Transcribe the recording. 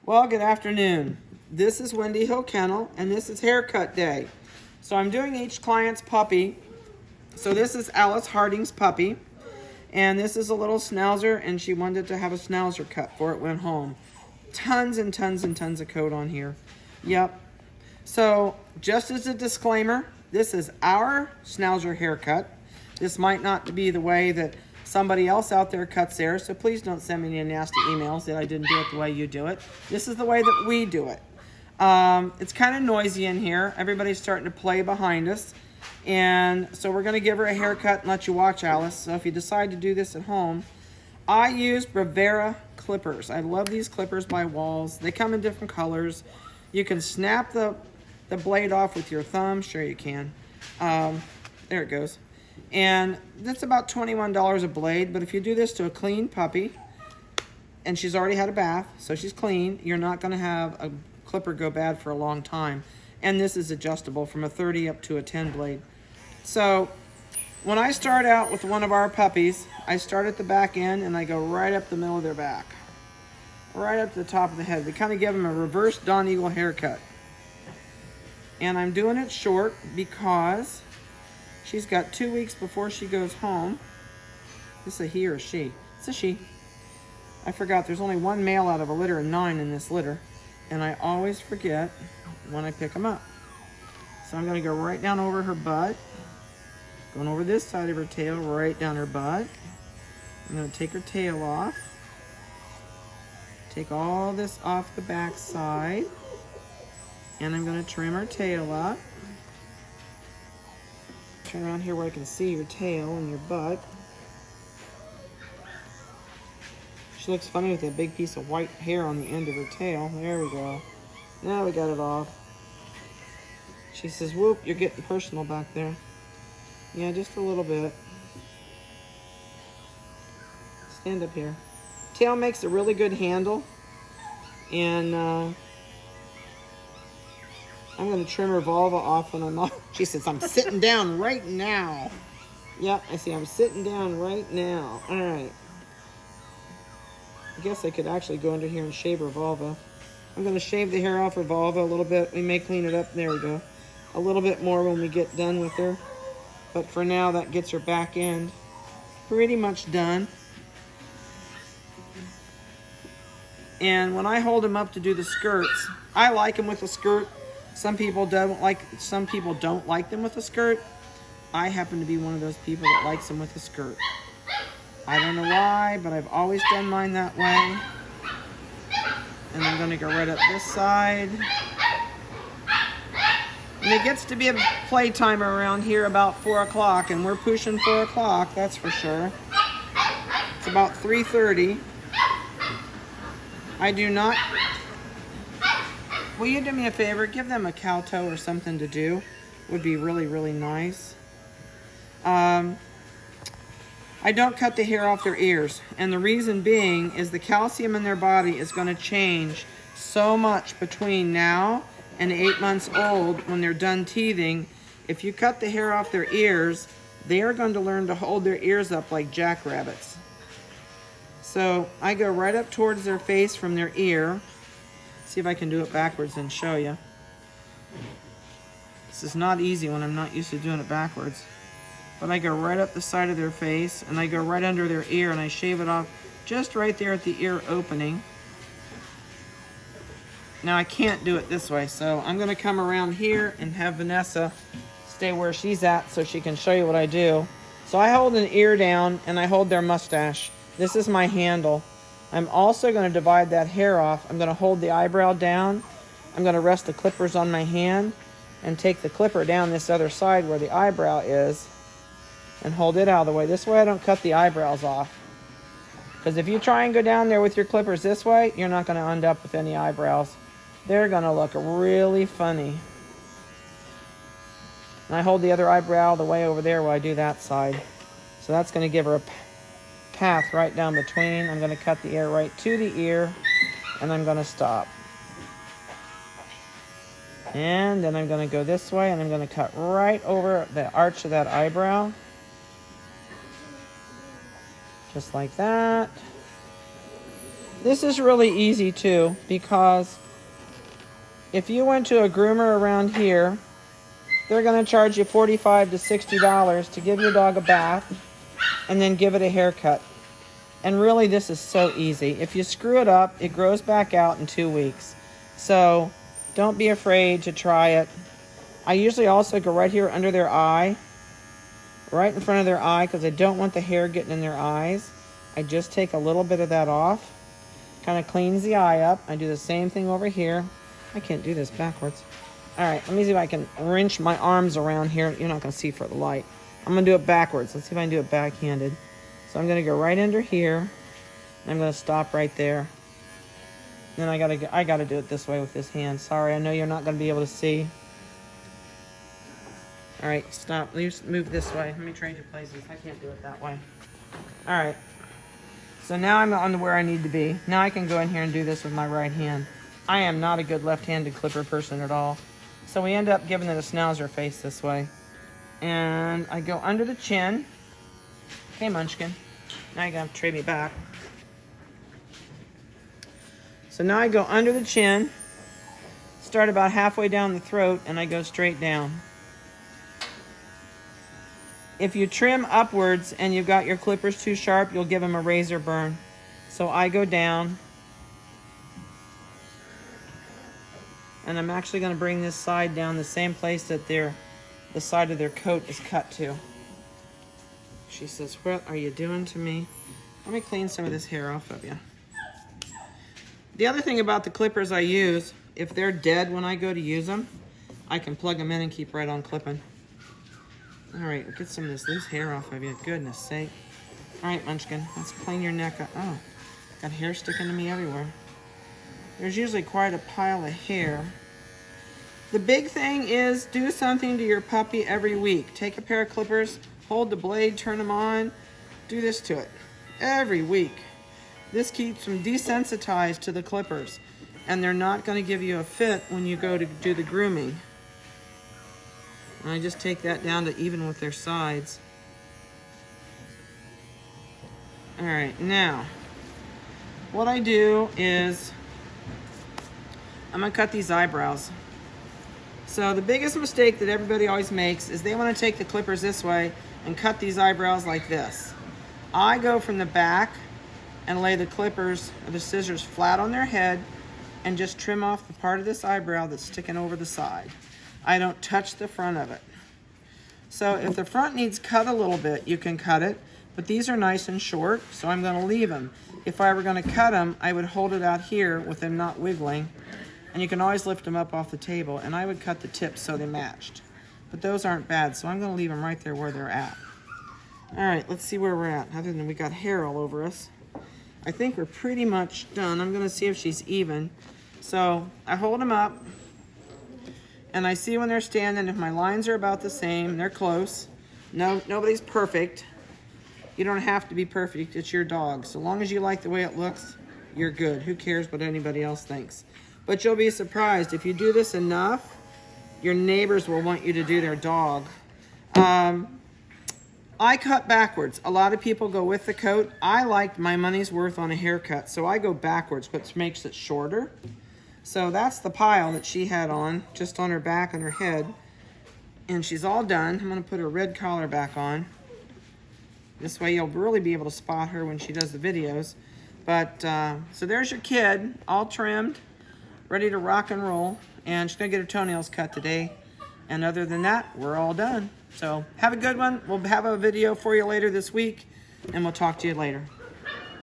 Well, good afternoon. This is Wendy Hill Kennel, and this is haircut day. So I'm doing each client's puppy. So this is Alice Harding's puppy, and this is a little Schnauzer, and she wanted to have a Schnauzer cut before it went home. Tons and tons and tons of coat on here. Yep. So just as a disclaimer, this is our Schnauzer haircut. This might not be the way that somebody else out there cuts theirs, so please don't send me any nasty emails that I didn't do it the way you do it. This is the way that we do it. It's kind of noisy in here. Everybody's starting to play behind us. And so we're going to give her a haircut and let you watch, Alice. So if you decide to do this at home, I use Bravera clippers. I love these clippers by Walls. They come in different colors. You can snap the blade off with your thumb. Sure you can. There it goes. And that's about $21 a blade, but if you do this to a clean puppy, and she's already had a bath, so she's clean, you're not going to have a clipper go bad for a long time. And this is adjustable from a 30 up to a 10 blade. So when I start out with one of our puppies, I start at the back end and I go right up the middle of their back, right up to the top of the head. We kind of give them a reverse Dawn Eagle haircut. And I'm doing it short because she's got 2 weeks before she goes home. This is a he or a she? It's a she. I forgot there's only one male out of a litter of 9 in this litter. And I always forget when I pick them up. So I'm going to go right down over her butt. Going over this side of her tail, right down her butt. I'm going to take her tail off. Take all this off the back side. And I'm going to trim her tail up. Turn around here where I can see your tail and your butt. She looks funny with that big piece of white hair on the end of her tail. There we go. Now we got it off. She says, whoop, you're getting personal back there. Yeah, just a little bit. Stand up here. Tail makes a really good handle. And I'm going to trim her vulva off when I'm off. She says, I'm sitting down right now. Yep, I see. I'm sitting down right now. All right. I guess I could actually go under here and shave her vulva. I'm going to shave the hair off her vulva a little bit. We may clean it up. There we go. A little bit more when we get done with her. But for now, that gets her back end pretty much done. And when I hold them up to do the skirts, I like them with a skirt. Some people don't like them with a skirt. I happen to be one of those people that likes them with a skirt. I don't know why, but I've always done mine that way. And I'm going to go right up this side. And it gets to be a playtime around here about 4 o'clock, and we're pushing 4 o'clock, that's for sure. It's about 3:30. I do not... Will you do me a favor? Give them a cow toe or something to do. Would be really, really nice. I don't cut the hair off their ears. And the reason being is the calcium in their body is going to change so much between now and 8 months old when they're done teething. If you cut the hair off their ears, they are going to learn to hold their ears up like jackrabbits. So I go right up towards their face from their ear. See if I can do it backwards and show you. This is not easy when I'm not used to doing it backwards. But I go right up the side of their face, and I go right under their ear, and I shave it off just right there at the ear opening. Now I can't do it this way, so I'm going to come around here and have Vanessa stay where she's at so she can show you what I do. So I hold an ear down, and I hold their mustache. This is my handle. I'm also going to divide that hair off. I'm going to hold the eyebrow down. I'm going to rest the clippers on my hand and take the clipper down this other side where the eyebrow is and hold it out of the way. This way I don't cut the eyebrows off. Because if you try and go down there with your clippers this way, you're not going to end up with any eyebrows. They're going to look really funny. And I hold the other eyebrow the way over there while I do that side. So that's going to give her a path right down between. I'm going to cut the ear right to the ear, and I'm going to stop. And then I'm going to go this way, and I'm going to cut right over the arch of that eyebrow. Just like that. This is really easy too, because if you went to a groomer around here, they're going to charge you $45 to $60 to give your dog a bath and then give it a haircut. And really, this is so easy. If you screw it up, it grows back out in 2 weeks. So don't be afraid to try it. I usually also go right here under their eye, right in front of their eye, because I don't want the hair getting in their eyes. I just take a little bit of that off. Kind of cleans the eye up. I do the same thing over here. I can't do this backwards. All right, let me see if I can wrench my arms around here. You're not going to see for the light. I'm going to do it backwards. Let's see if I can do it backhanded. So I'm going to go right under here. And I'm going to stop right there. Then I got to do it this way with this hand. Sorry, I know you're not going to be able to see. All right, stop. Let's move this way. Let me trade you places. I can't do it that way. All right. So now I'm on to where I need to be. Now I can go in here and do this with my right hand. I am not a good left-handed clipper person at all. So we end up giving it a Schnauzer face this way. And I go under the chin. Okay, Munchkin. Now you're going to trade me back. So now I go under the chin, start about halfway down the throat, and I go straight down. If you trim upwards and you've got your clippers too sharp, you'll give them a razor burn. So I go down. And I'm actually going to bring this side down the same place that the side of their coat is cut to. She says, "What are you doing to me?" Let me clean some of this hair off of you. The other thing about the clippers I use, if they're dead when I go to use them, I can plug them in and keep right on clipping. All right, get some of this loose hair off of you. Goodness sake. All right, Munchkin, let's clean your neck up. Oh, got hair sticking to me everywhere. There's usually quite a pile of hair. The big thing is do something to your puppy every week. Take a pair of clippers, hold the blade, turn them on, do this to it every week. This keeps them desensitized to the clippers, and they're not going to give you a fit when you go to do the grooming. And I just take that down to even with their sides. All right, now, what I do is I'm gonna cut these eyebrows. So the biggest mistake that everybody always makes is they wanna take the clippers this way and cut these eyebrows like this. I go from the back and lay the clippers or the scissors flat on their head and just trim off the part of this eyebrow that's sticking over the side. I don't touch the front of it. So if the front needs cut a little bit, you can cut it, but these are nice and short, so I'm gonna leave them. If I were gonna cut them, I would hold it out here with them not wiggling, and you can always lift them up off the table, and I would cut the tips so they matched. But those aren't bad, so I'm gonna leave them right there where they're at. All right, let's see where we're at, other than we got hair all over us. I think we're pretty much done. I'm gonna see if she's even. So I hold them up, and I see when they're standing, if my lines are about the same, they're close. No, nobody's perfect. You don't have to be perfect, it's your dog. So long as you like the way it looks, you're good. Who cares what anybody else thinks? But you'll be surprised, if you do this enough, your neighbors will want you to do their dog. I cut backwards. A lot of people go with the coat. I like my money's worth on a haircut, so I go backwards, which makes it shorter. So that's the pile that she had on, just on her back and her head. And she's all done. I'm gonna put her red collar back on. This way you'll really be able to spot her when she does the videos. But, so there's your kid, all trimmed, ready to rock and roll. And she's gonna get her toenails cut today. And other than that, we're all done. So have a good one. We'll have a video for you later this week, and we'll talk to you later.